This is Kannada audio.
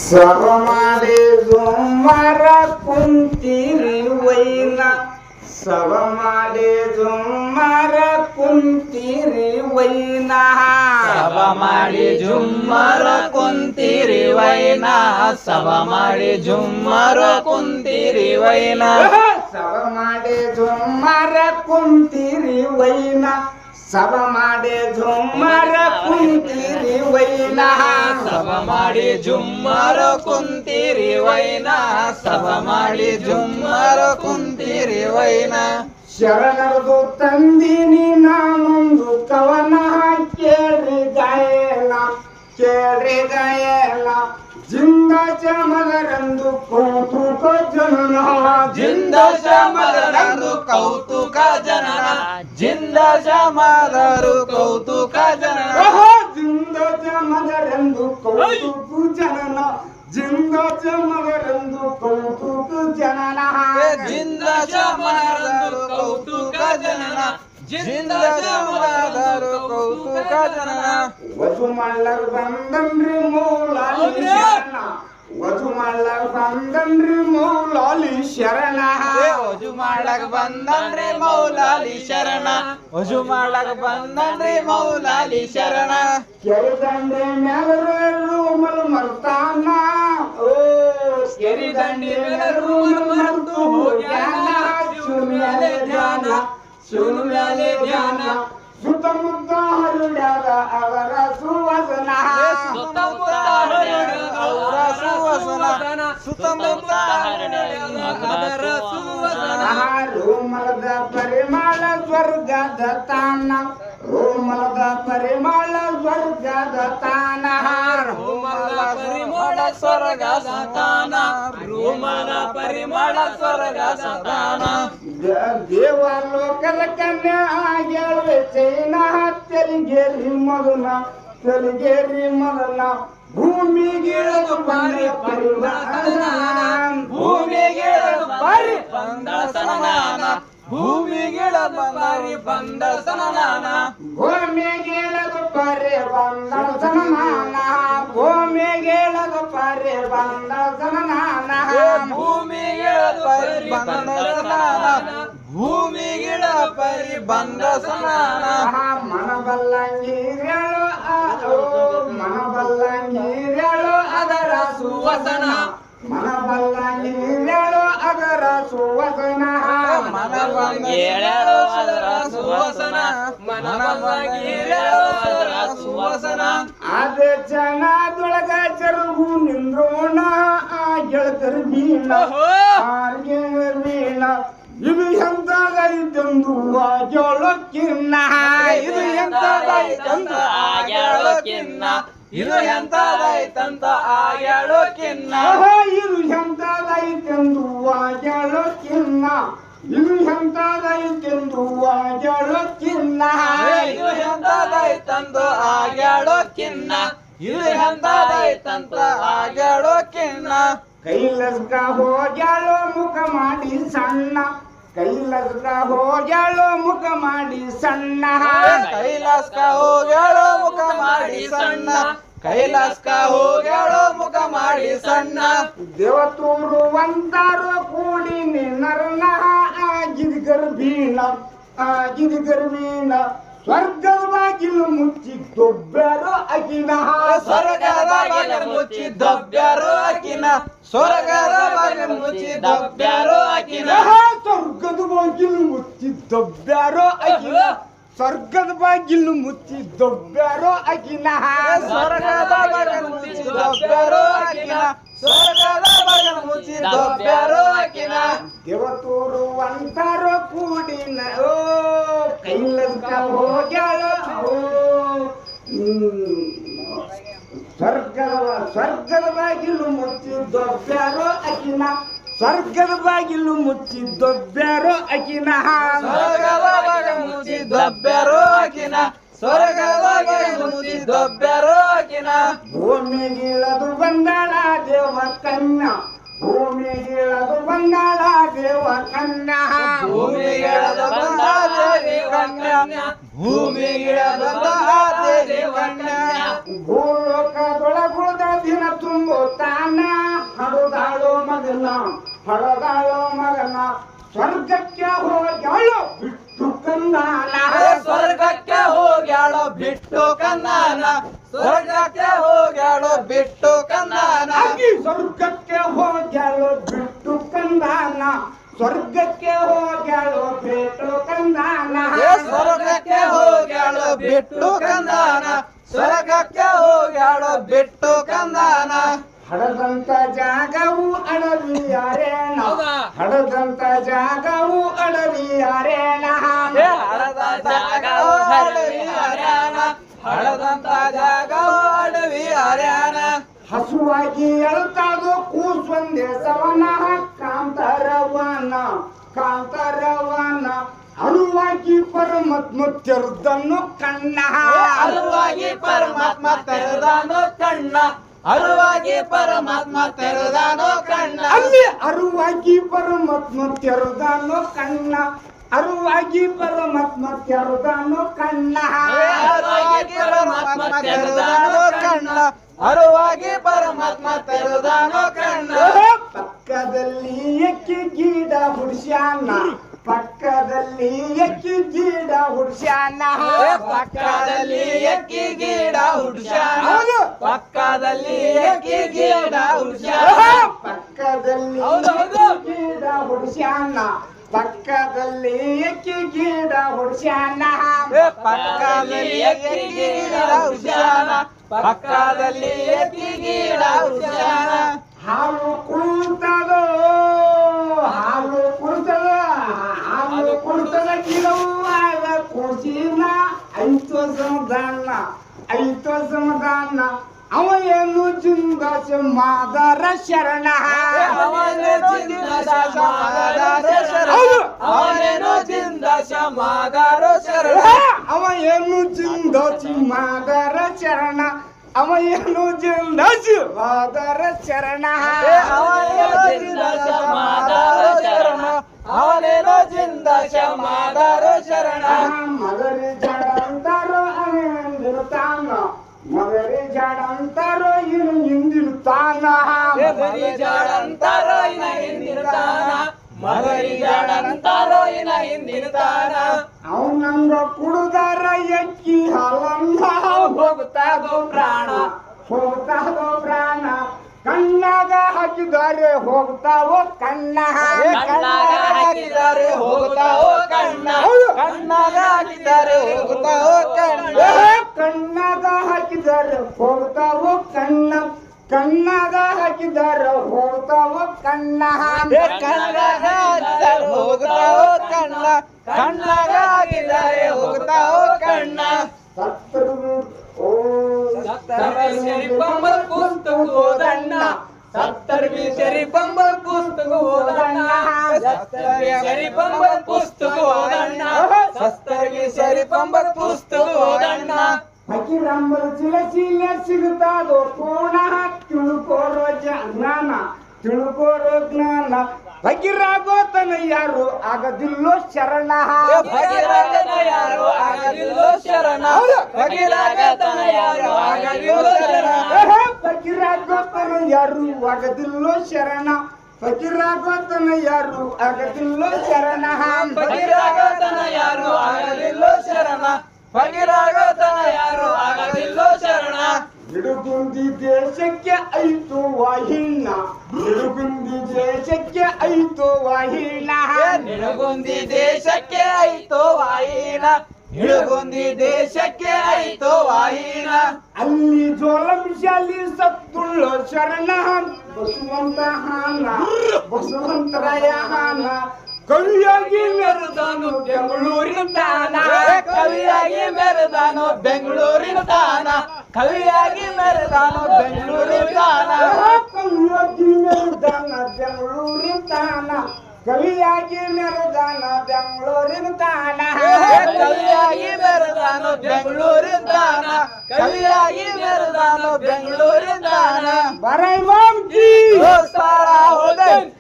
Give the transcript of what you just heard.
ಸವಮಾಡಿ ಜುಮ್ಮರ ಕುಂತಿರಿ ವೈನ ಸವಮಾಡಿ ಜುಮ್ಮರ ಕುಂತಿರಿ ವೈನ ಸವ ಮಾಡಿ ಜುಮ್ಮರ ಕುಂತಿರಿ ವೈನ ಸವ ಮಾಡಿ ಜುಮ್ಮರ ಕುಂತಿರಿ ವೈನ ಸವಮಾಡಿ ಜುಮ್ಮರ ಕುಂತಿರಿ ವೈನ ಸವ ಮಾಡಿ ಜುಮ್ಮರ ಕುಂತಿರಿ ವೈನ ಸವ ಮಾಡಿ ಜುಮ್ಮರ ಕುಂತಿರಿ ವೈನ ಸವ ಮಾಡಿ ಜುಮ್ಮರ ಕುಂತಿರಿ ವೈನ ಶರಣರದು ತಂದಿನಿ ನಾನೊಂದು ಕವನ ಕೇಳ್ರಿ ಗಾಯನ ಜಿಂದ ಚಮದರಂದು ಕೌತುಕ ಜನನ ಜಿಂದ ಶಮದರು ಕೌತುಕ ಜನನ ಜಿಂದ ಶಮದರು ಕೌತುಕ ಜನನ ಜಿಂದ ಚಮದರಂದು ಕೌತುಕ ಜನನ ಜಿಂದ ಚಮದರಂದು ಕೌತುಕ ಜನನ ಜಿಂದ ಶಮದರು ಕೌತುಕ ಜನನ ಜಿಂದ ಶಮದರು ಕೌತುಕ ಜನನ ವಜು ಮಾಡ್ಲಾಕ ಬಂದನ್ರಿ ಮೌಲಾಲಿ ಶರಣ ವಜು ಮಾಡ್ಲಾಕ ಬಂದನ್ರಿ ಮೌಲಾಲಿ ಶರಣ ವಜು ಮಾಡಕ್ ಬಂದನ್ರಿ ಮೌಲಾಲಿ ಶರಣ ವಜು ಮಾಡಕ್ ಬಂದನ್ರಿ ಮೌಲಾಲಿ ಶರಣ ಕೆರೆದಂಡೆ ಮ್ಯಾಲರು ಮಲ್ ಮರ್ತಾನ ಓ ಕೆರೆದಂಡೆ ಮ್ಯಾಲರು ಮರ್ತು ಹೋಗ್ಯಾನ ಶೂನ್ಯಲೆ ಧ್ಯಾನ ಶೂನ್ಯಲೆ ಧ್ಯಾನ ಸುತ್ತಮುತ್ತ ಹರಡ್ಯಾರ ಅವರ ಸುವಸನ ಸುತ್ತಮುತ್ತ ಅವರ ಸುವಸನ ಸುತ್ತಮುತ್ತ ಅವರ ಸುವಸನ ರೋಮಲದ ಪರಿಮಳ ಸ್ವರ್ಗದ ತಾನ ರೋಮಲದ ಪರಿಮಳ ಸ್ವರ್ಗದ ತಾನ ರೋಮಲ ಪರಿಮಳ ಸ್ವರ್ಗ ಸತಾನ ರೋಮಲ ಪರಿಮಳ ಸ್ವರ್ಗ ಸತಾನ ದೇವಲೋಕದ ಕನ್ಯಾ ಗೆಳವೆ ಚೈನಾ ತೆಲಿಗೇರಿ ಮೊದಲ ಭೂಮಿಗಿಳದು ಬಾರಿ ಪರಿವರ್ತನ ಭೂಮಿಗಿಳದು ಬಾರಿ ಬಂದಸನಾನ ಭೂಮಿಗಿಳದು ಬಾರಿ ಬಂದಸನಾನ ಭೂಮಿಗಿಳದು ಪರಿ ಬಂದಸನಾನ ಭೂಮಿಗಿಳದು ಪರಿ ಬಂದಸನಾನ ಭೂಮಿಗಿಳದು ಪರಿ ಬಂದಸನಾನ ಭೂಮಿಗಿಳ ಪರಿ ಬಂದಸನಾನ ಮನಬಲ್ಲಂಗಿರಳು ಮನಬಲ್ಲಂಗಿರಳು ಅದರ ಸುವಸನ ಮನಬಲ್ಲಂಗಿರಳು ಅದರ ಸುವಸನ ಮನಬಲ್ಲಂಗಿರಳು ಅದರ ಸುವಸನ ಮನಬಲ್ಲಂಗಿರಳು ಅದರ ಸುವಸನ ಅದೇ ಜನದೊಳಗ ಜರುಗು ನಿಂದ್ರೋಣ ಆ ಗೆಳತರು ಬೀಣ ಆರ್ಗೆ ಬೀಣ ಇದು ಎಂತದೈತಂದು ಆಜೋಳಕ್ಕಿನ್ನ ಇದು ಎಂತದೈತಂತ ಆಯಾಳೋಕಿನ್ನ ಇದು ಎಂತದೈತಂತ ಆಯಾಳೋಕಿನ್ನ ಇದು ಎಂತದೈತೆಂದು ಆಜೋಳಕ್ಕಿನ್ನ ಇದು ಎಂತದೈತೆಂದು ಆಜೋಳಕ್ಕಿನ್ನ ಇದು ಎಂತದೈತಂತ ಆಯಾಳೋಕಿನ್ನ ಇದು ಎಂತದೈತಂತ ಆಯಾಳೋಕಿನ್ನ ಕೈಲಸ್ಗ ಹೋಗ್ಯಾಳೋ ಮುಖ ಮಾಡಿ ಸಣ್ಣ ಕೈಲಸ್ಗ ಹೋಗ್ಯಾಳೋ ಮುಖ ಮಾಡಿ ಸಣ್ಣ ಕೈಲಾಸಕ ಹೋಗ್ಯಾಳೋ ಮುಖ ಮಾಡಿ ಸಣ್ಣ ಕೈಲಾಸಕ ಹೋಗ್ಯಾಳೋ ಮುಖ ಮಾಡಿ ಸಣ್ಣ ದೇವತೂರು ಒಂದಾರು ಕೂಡಿ ನಿನ್ನರನ ಆಗಿದ ಗರ್ಭೀಣ ಸ್ವರ್ಗದ ಬಾಗಿಲು ಮುಚ್ಚಿದ್ದೊಬ್ಬರು ಅಕಿನ ಸ್ವರ್ಗದ ಬಾಗಿಲು ಮುಚ್ಚಿದ್ದೊಬ್ಬರು ಅಕಿನ ಸ್ವರ್ಗದ ಬಾಗಿಲು ಮುಚ್ಚಿದ್ದೊಬ್ಬರು ಅಕಿನ ಸ್ವರ್ಗದ ಬಾಗಿಲು ಮುಚ್ಚಿದ್ದೊಬ್ಬರು ಅಕಿನ ಸ್ವರ್ಗದ ಬಾಗಿಲು ಮುಚ್ಚಿದ್ದೊಬ್ಬರು ಅಕಿನ ಸ್ವರ್ಗದ ಬಾಗಿಲು ಮುಚ್ಚಿದ್ದೊಬ್ಬರು ಅಕಿನ ಸ್ವರ್ಗದ ಬಾಗಿಲು ಮುಚ್ಚಿದ್ದೊಬ್ಬರು ಅಕಿನ ದೇವತೂರು ಅಂತಾರೋ ಕೂಡಿನ ಓ ಕೈಲಸ್ಕ ಹೋಗ್ಯಾಳೋ ಸ್ವರ್ಗದ ಬಾಗಿಲು ಮುಚ್ಚಿದ್ದೊಬ್ಬರು ಅಕಿನ ಸ್ವರ್ಗದ ಬಾಗಿಲು ಮುಚ್ಚಿದ್ದೊಬ್ಬರು ಅಕಿನ ಸ್ವರ್ಗದ ಬಾಗಿಲು ಮುಚ್ಚಿದ್ದೊಬ್ಬರು ಅಕಿನ ಸ್ವರ್ಗದ ಬಾಗಿಲು ಮುಚ್ಚಿದ್ದೊಬ್ಬರು ಅಕಿನ ಭೂಮಿಗಿಳದು ಬಂದಾಳ ದೇವ ಕನ್ಯಾ ಭೂಮಿಗಿಳದು ಬಂದಾಳ ದೇವ ಕನ್ಯಾ ಭೂಮಿಗಿಳದು ಬಂದ ದೇವಿ ಕನ್ಯಾ ಭೂಮಿಗಿಳದು ಬಂದ ದೇವಿ ಕನ್ಯಾ ಹಳದಾಳೋ ಮಗನ ಸ್ವರ್ಗಕ್ಕೆ ಹೋಗ್ಯಾಳು ಬಿಟ್ಟು ಕಂದಾನ ಸ್ವರ್ಗಕ್ಕೆ ಹೋಗ್ಯಾಳೋ ಬಿಟ್ಟು ಕಂದಾನ ಸ್ವರ್ಗಕ್ಕೆ ಹೋಗ್ಯಾಳೋ ಬಿಟ್ಟು ಕಂದಾನ ಆಕಿ ಸ್ವರ್ಗಕ್ಕೆ ಹೋಗ್ಯಾಳು ಬಿಟ್ಟು ಕಂದಾನ ಸ್ವರ್ಗಕ್ಕೆ ಹೋಗ್ಯಾಳು ಬಿಟ್ಟು ಕಂದಾನ ಸ್ವರ್ಗಕ್ಕೆ ಹೋಗ್ಯಾಳೋ ಬಿಟ್ಟು ಕಂದಾನ ಸ್ವರ್ಗಕ್ಕೆ ಹೋಗ್ಯಾಳೋ ಬಿಟ್ಟು ಕಂದಾನ ಹಡದಂತ ಜಾಗವು ಅಡವಿಯಾರೇಣ ಹಡದಂತ ಜಾಗವು ಅಡವಿಯಾರೇಣ ಹಳದ ಜಾಗವು ಅಡವಿ ಹರ್ಯಾಣ ಹಳದಂತ ಜಾಗವು ಅಡವಿ ಹರ್ಯಾಣ ಹಸುವಾಗಿ ಎಳ್ತಾದು ಕೂಸೊಂದೆ ಸವನ ಕಾಂತಾರವನ ಕಾಂತಾರವನ ಅರುವಾಗಿ ಪರಮಾತ್ಮ ತೆರೆದನ್ನು ಕಣ್ಣ ಅರುವಾಗಿ ಪರಮಾತ್ಮ ತೆರೆದಾನೋ ಕಣ್ಣ ಅರುವಾಗಿ ಪರಮಾತ್ಮ ತೆರೆದಾನೋ ಕಣ್ಣ ಅಲ್ಲಿ ಅರುವಾಗಿ ಪರಮಾತ್ಮ ತೆರೆದಾನು ಕಣ್ಣ ಅರುವಾಗಿ ಪರಮಾತ್ಮ ತೆರೆದಾನು ಕಣ್ಣ ಅರುವಾಗಿ ಪರಮಾತ್ಮ ತೆರೆದಾನೋ ಕಣ್ಣ ಅರುವಾಗಿ ಪರಮಾತ್ಮ ತೆರೆದಾನೋ ಕಣ್ಣ ಪಕ್ಕದಲ್ಲಿ ಎಕ್ಕಿ ಗಿಡ ಹುಡ್ಸ್ಯಾನ ಪಕ್ಕದಲ್ಲಿ ಎಕ್ಕಿ ಗಿಡ ಹುಡ್ಸ್ಯಾನ ಪಕ್ಕದಲ್ಲಿ ಎಕ್ಕಿ ಗಿಡ ಹುಡ್ಸ್ಯಾನ ಪಕ್ಕದಲ್ಲಿ ಎಕ್ಕಿ ಗಿಡ ಹುಡ್ಸ್ಯಾನ ಪಕ್ಕದಲ್ಲಿ ಗಿಡ ಹುಡ್ಸ್ಯಾನ ಪಕ್ಕದಲ್ಲಿ ಎಕ್ಕಿ ಗಿಡ ಹುಡ್ಸ್ಯಾನ ಪಕ್ಕದಲ್ಲಿ ಎಕ್ಕಿ ಗಿಡ ಹುಡ್ಸ್ಯಾನ ಪಕ್ಕದಲ್ಲಿ ಎಕ್ಕಿ ಗಿಡ ಹುಡ್ಸ್ಯಾನ ಹಾಲು ಕುಳಿತದೋ ಹಾಲು ಕುಳಿತದ ಹಾಲು ಕುಳಿತದ ಗಿಡವು ಆಗ ಕುಡಿಸಿನ ಐತೋ ಸಮಾಧಾನ ಐತೋ ಸಮಾಧಾನ ಅವ ಏನು ಜಿಂದಾಸ ಮಾದರ ಶರಣ ಅವನೇನೋ ಜಿಂದಾಸ ಮಾದಾರೋ ಶರಣ ಅವನೇನೋ ಜಿಂದಾಸ ಮಾದಾರೋ ಶರಣ ಅವ ಏನು ಜಿಂದಾಸಿ ಮಾದರ ಶರಣ ಅವ ಏನು ಜಿಂದಾಸಿ ಮಾದರ ಶರಣ ಅವನೇನೋ ಜಿಂದಾಸ ಮಾದಾರೋ ಶರಣ ಅವನೇನೋ ಜಿಂದಾಸ ಮಾದಾರೋ ಶರಣ ಮಗರಿ ಜಡ ಅಂತಾರೋ ಅವನಿರ್ತಾನ ಮಗರಿ ಜಡ ಅಂತಾರೋ ಇನ್ನು ಹಿಂದಿರ್ತಾನ ಮಗರಿ ಜಾಡಂತಾರೋ ಇನ ಹಿಂದಿರ್ತಾನ ಮಗರಿ ಜಾಡಂತಾರೋ ಇನ ಹಿಂದಿರ್ತಾನ ಅವನಂಗ ಕುಡುದಾರ ಎಕ್ಕಿ ಹಾಲನ್ನ ಹೋಗ್ತಾಗೋ ಪ್ರಾಣ ಹೋಗ್ತಾವೋ ಪ್ರಾಣ ಕಣ್ಣಾಗ ಹಾಕಿದ್ದಾರೆ ಹೋಗ್ತಾವೋ ಕಣ್ಣ ಕಣ್ಣಾಗ ಹಾಕಿದ್ದಾರೆ ಹೋಗ್ತಾವೋ ಕಣ್ಣ ಕಣ್ಣಾಗ ಹಾಕಿದ್ದಾರೆ ಹೋಗ್ತಾವೋ ಕಣ್ಣ ಕಣ್ಣಾಗ ಹಾಕಿದ್ದಾರೆ ಹೋಗ್ತಾವೋ ಕಣ್ಣ ಕಣ್ಣಾಗ ಹಾಕಿದ್ದಾರೆ ಹೋಗ್ತಾವೋ ಕಣ್ಣ ಕಣ್ಣಾಗ ಹಾಕಿದ್ದಾರೆ ಹೋಗ್ತಾವೋ ಕಣ್ಣ ಕಣ್ಣಾಗ ಹಾಕಿದ್ದಾರೆ ಹೋಗ್ತಾವೋ ಕಣ್ಣ ಸತ್ತರ್ವಿ ಬಂಬಲ್ ಪುಸ್ತಕ ಓದಣ್ಣ ಸತ್ತರ್ವಿ ಸರಿ ಬಂಬಲ್ ಪುಸ್ತಕ ಓದಣ್ಣ ಸತ್ತರ್ವಿ ಸರಿ ಬಂಬಲ್ ಪುಸ್ತಕ ಓದಣ್ಣ ಸತ್ತರ್ವಿ ಸರಿ ಬಂಬಲ್ ಪುಸ್ತಕ ಓದಣ್ಣ ಹಕ್ಕಿರಂಬಲ್ ಚಿಲ ಸಿಗುತ್ತಾದೋ ಕೋಣ ತಿಳ್ಕೋರೋ ಜ್ಞಾನ ತಿಳ್ಕೋರೋ ಜ್ಞಾನ ಭಗಿರಾಗೋತನ ಯಾರು ಆಗದಿಲ್ಲೋ ಶರಣ ಭಗೀರಥನ ಯಾರು ಆಗದಿಲ್ಲೋ ಶರಣ ಭಗೀರಥನ ಯಾರು ಆಗದಿಲ್ಲೋ ಶರಣ ಭಗಿರಾಗೋತನ ಯಾರು ಆಗದಿಲ್ಲೋ ಶರಣ ಭಗಿರಾಗೋತನ ಯಾರು ಆಗದಿಲ್ಲೋ ಶರಣ ಭಗೀರಥನ ಯಾರು ಆಗದಿಲ್ಲೋ ಶರಣ ಭಗೀರಥನ ಯಾರು ಆಗದಿಲ್ಲೋ ಶರಣ ನಿಡುಗುಂದಿ ದೇಶಕ್ಕೆ ಐತು ವಾಹಿನ ನಿಡುಗುಂದಿ ದೇಶಕ್ಕೆ ಐತು ವಾಹಿನ ನಿಡುಗುಂದಿ ದೇಶಕ್ಕೆ ಐತೋ ವಾಹಿನ ನಿಡುಗುಂದಿ ದೇಶಕ್ಕೆ ಐತೋ ವಾಹಿನ ಅಲ್ಲಿ ಜೋಲಂಶಾಲಿ ಸತ್ತುಳ್ಳೋ ಶರಣ ಬಸವಂತ ಹಾನ ಬಸವಂತರಾಯ ಹಾನ ಕವಿಯಾಗಿ ಮೆರೆದಾನು ಬೆಂಗಳೂರಿನ ತಾನ ಕವಿಯಾಗಿ ಮೆರೆದಾನು ಬೆಂಗಳೂರಿನ ತಾನ ಕವಿಯಾಗಿ ಮೆರೆದಾನು ಬೆಂಗಳೂರಿನ ತಾನ ಕವಿಯಾಗಿ ಮೆರೆದಾನ ಬೆಂಗಳೂರಿನ ತಾನ ಕವಿಯಾಗಿ ಮೆರೆದಾನ ಬೆಂಗಳೂರಿನ ತಾನ ಕವಿಯಾಗಿ ಮೆರೆದಾನು ಬೆಂಗಳೂರಿನ ತಾನ ಕವಿಯಾಗಿ ಮೆರೆದಾನು ಬೆಂಗಳೂರಿನ ತಾನ ಬರೈ ಮಾಮ್ಕಿ ಸಾರ ಹೋದನ್